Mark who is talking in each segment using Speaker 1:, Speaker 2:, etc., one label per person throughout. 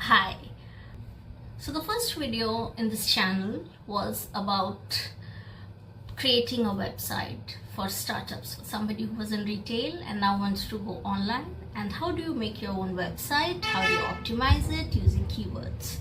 Speaker 1: Hi. So the first video in this channel was about creating a website for startups, somebody who was in retail and now wants to go online, and how do you make your own website, how do you optimize it using keywords.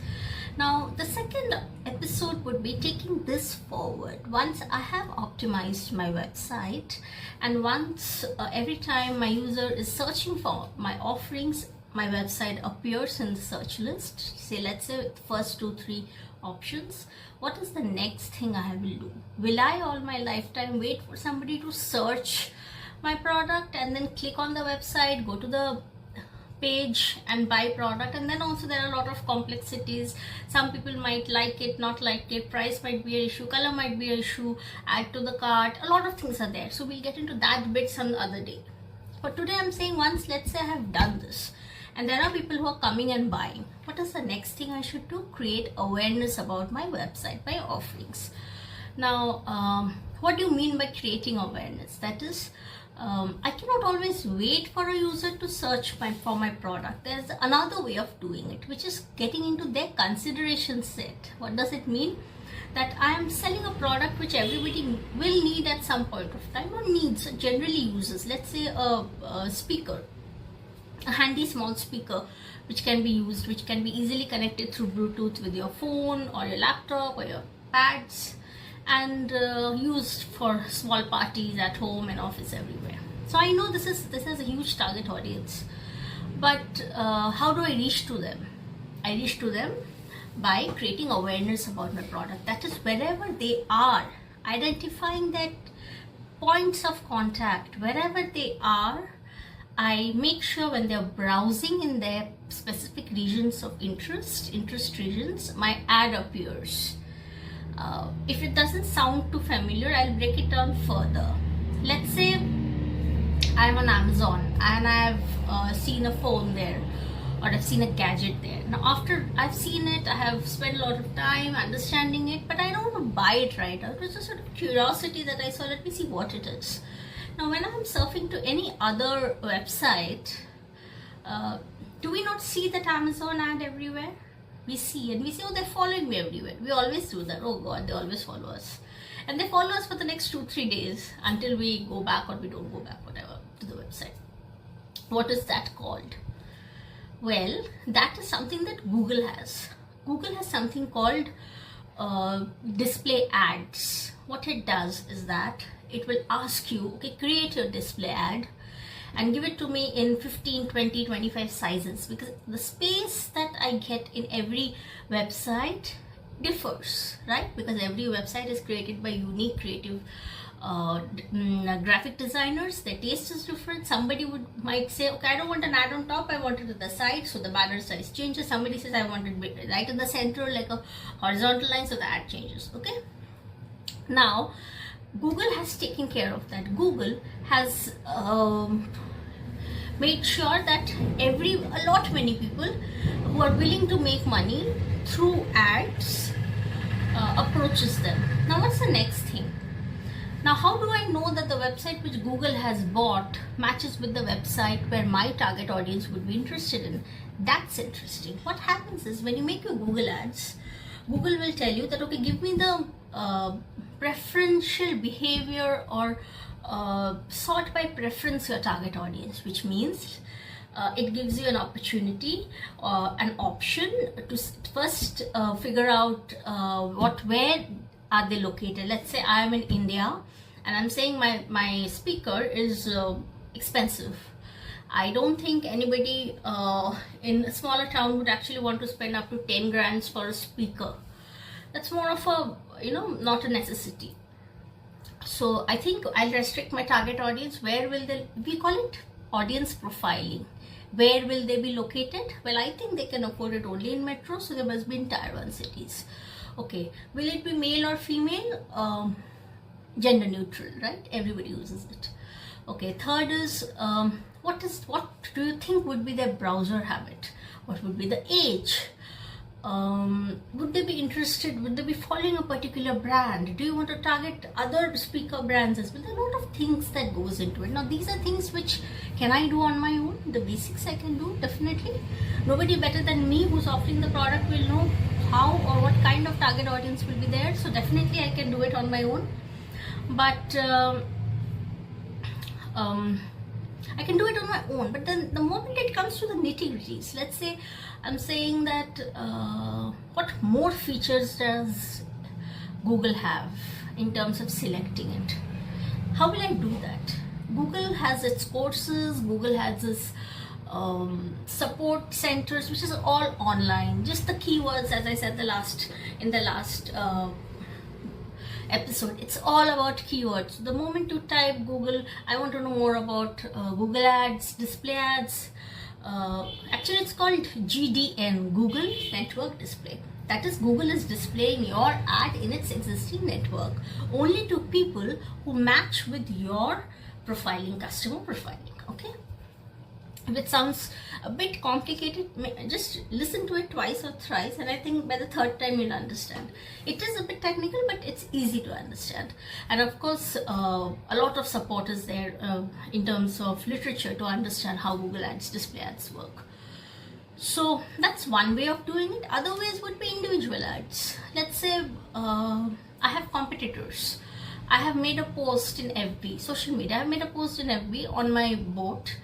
Speaker 1: Now the second episode would be taking this forward. Once I have optimized my website, and once every time my user is searching for my offerings, my website appears in the search list, say let's say first 2-3 options, what is the next thing I will do? Will I all my lifetime wait for somebody to search my product and then click on the website, go to the page and buy product? And then also there are a lot of complexities. Some people might like it, not like it, price might be an issue, color might be an issue, add to the cart, a lot of things are there. So we'll get into that bit some other day. But today I'm saying, once let's say I have done this and there are people who are coming and buying, what is the next thing I should do? Create awareness about my website, my offerings. Now what do you mean by creating awareness? That is, I cannot always wait for a user to search for my product. There's another way of doing it, which is getting into their consideration set. What does it mean? That I am selling a product which everybody will need at some point of time, or needs, generally uses. Let's say a speaker, a handy small speaker which can be used, which can be easily connected through Bluetooth with your phone or your laptop or your pads, and used for small parties at home and office, everywhere. So I know this is a huge target audience, but how do I reach to them? I reach to them by creating awareness about my product. That is, wherever they are, identifying that points of contact, wherever they are, I make sure when they're browsing in their specific regions of interest regions, my ad appears. If it doesn't sound too familiar, I'll break it down further. Let's say I'm on Amazon and I've seen a phone there, or I've seen a gadget there. Now after I've seen it, I have spent a lot of time understanding it, but I don't want to buy it right now. It was just sort of curiosity that I saw, let me see what it is. Now when I'm surfing to any other website, do we not see that Amazon ad everywhere? We see, and we say, oh, they're following me everywhere. We always do that. Oh God, they always follow us. And they follow us for the next 2-3 days until we go back, or we don't go back, whatever, to the website. What is that called? Well, that is something that Google has. Google has something called display ads. What it does is that it will ask you, okay, create your display ad and give it to me in 15, 20, 25 sizes, because the space that I get in every website differs, right? Because every website is created by unique creative graphic designers. Their taste is different. Somebody might say, okay, I don't want an ad on top, I want it at the side, so the banner size changes. Somebody says, I want it right in the center, like a horizontal line, so the ad changes. Okay, now Google has taken care of that. Google has made sure that many people who are willing to make money through ads approaches them. Now what's the next thing? Now how do I know that the website which Google has bought matches with the website where my target audience would be interested in? That's interesting. What happens is, when you make your Google ads, Google will tell you that, okay, give me the preferential behavior, or sort by preference your target audience, which means it gives you an opportunity, an option to first figure out where are they located. Let's say I am in India and I'm saying my speaker is expensive. I don't think anybody in a smaller town would actually want to spend up to 10 grand for a speaker. That's more of a, not a necessity. So I think I'll restrict my target audience. Where will we call it audience profiling. Where will they be located? Well, I think they can afford it only in metro, so they must be in tier 1 cities. Okay, will it be male or female? Gender neutral, right? Everybody uses it. Okay, third is, what do you think would be their browser habit? What would be the age? Would they be interested? Would they be following a particular brand? Do you want to target other speaker brands as well? There are a lot of things that goes into it. Now these are things which can I do on my own. The basics I can do, definitely. Nobody better than me who's offering the product will know how or what kind of target audience will be there. So definitely I can do it on my own. But I can do it on my own. But then the moment it comes to the nitty-gritties, let's say I'm saying that what more features does Google have in terms of selecting it? How will I do that? Google has its courses, Google has its support centers, which is all online. Just the keywords, as I said in the last episode, it's all about keywords. The moment you type Google, I want to know more about Google Ads, display ads. Actually it's called GDN, Google Network Display. That is, Google is displaying your ad in its existing network only to people who match with your profiling, customer profiling. Okay, if it sounds a bit complicated, just listen to it twice or thrice, and I think by the third time you'll understand. It is a bit technical, but it's easy to understand. And of course, a lot of support is there in terms of literature to understand how Google Ads, display ads work. So that's one way of doing it. Other ways would be individual ads. Let's say I have competitors. I have made a post in FB, social media. I have made a post in FB on my boat.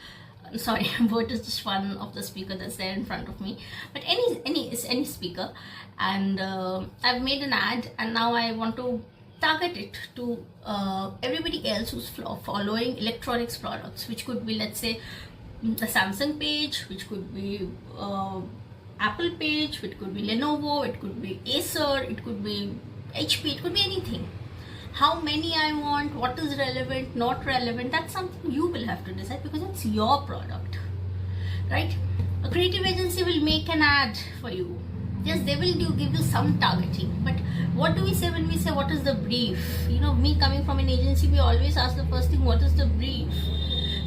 Speaker 1: Sorry, boat is just one of the speaker that's there in front of me, but any speaker, and I've made an ad, and now I want to target it to everybody else who's following electronics products, which could be, let's say, the Samsung page, which could be Apple page, which could be Lenovo, it could be Acer, it could be HP, it could be anything. How many I want, what is relevant, not relevant, that's something you will have to decide, because it's your product, right? A creative agency will make an ad for you. Yes, they will give you some targeting, but what do we say when we say what is the brief? You know, me coming from an agency, we always ask the first thing, what is the brief?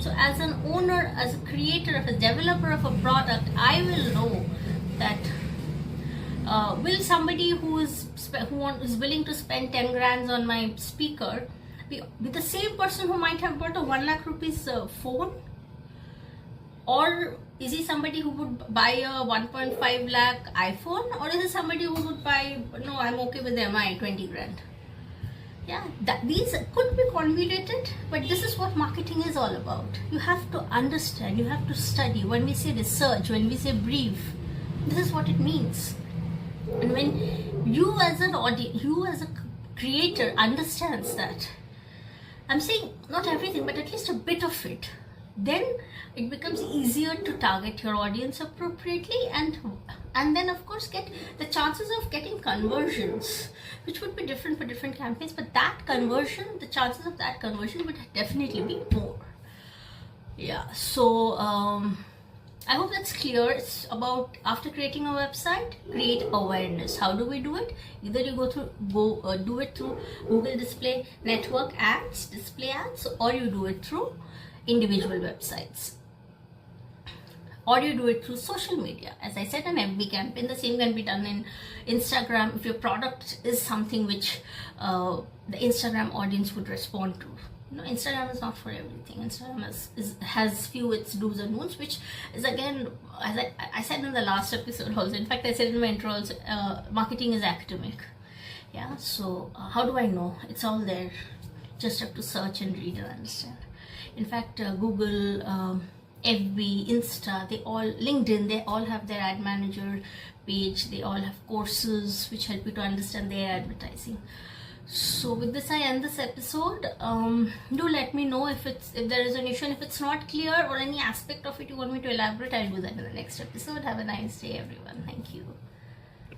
Speaker 1: So as an owner, as a creator, as a developer of a product, I will know that will somebody who is willing to spend 10 grand on my speaker be the same person who might have bought a 1 lakh rupees phone? Or is he somebody who would buy a 1.5 lakh iPhone? Or is it somebody who would buy, no, I'm okay with MI, 20 grand? Yeah, these could be convoluted, but this is what marketing is all about. You have to understand, you have to study. When we say research, when we say brief, this is what it means. And when you as an audience, you as a creator understands that, I'm saying not everything, but at least a bit of it, then it becomes easier to target your audience appropriately, and then of course get the chances of getting conversions, which would be different for different campaigns, but that conversion, the chances of that conversion would definitely be more. Yeah, so I hope that's clear. It's about, after creating a website, create awareness. How do we do it? Either you do it through Google Display Network ads, display ads, or you do it through individual websites, or you do it through social media. As I said, an FB campaign, the same can be done in Instagram if your product is something which the Instagram audience would respond to. You know, Instagram is not for everything. Instagram has few its do's and don'ts, which is, again, as I said in the last episode also, in fact I said in my intro also, marketing is academic. Yeah, so how do I know? It's all there. Just have to search and read and understand. In fact, Google, FB, Insta, LinkedIn, they all have their ad manager page. They all have courses which help you to understand their advertising. So with this I end this episode. Do let me know if there is an issue, and if it's not clear or any aspect of it you want me to elaborate, I'll do that in the next episode. Have a nice day, everyone. Thank you.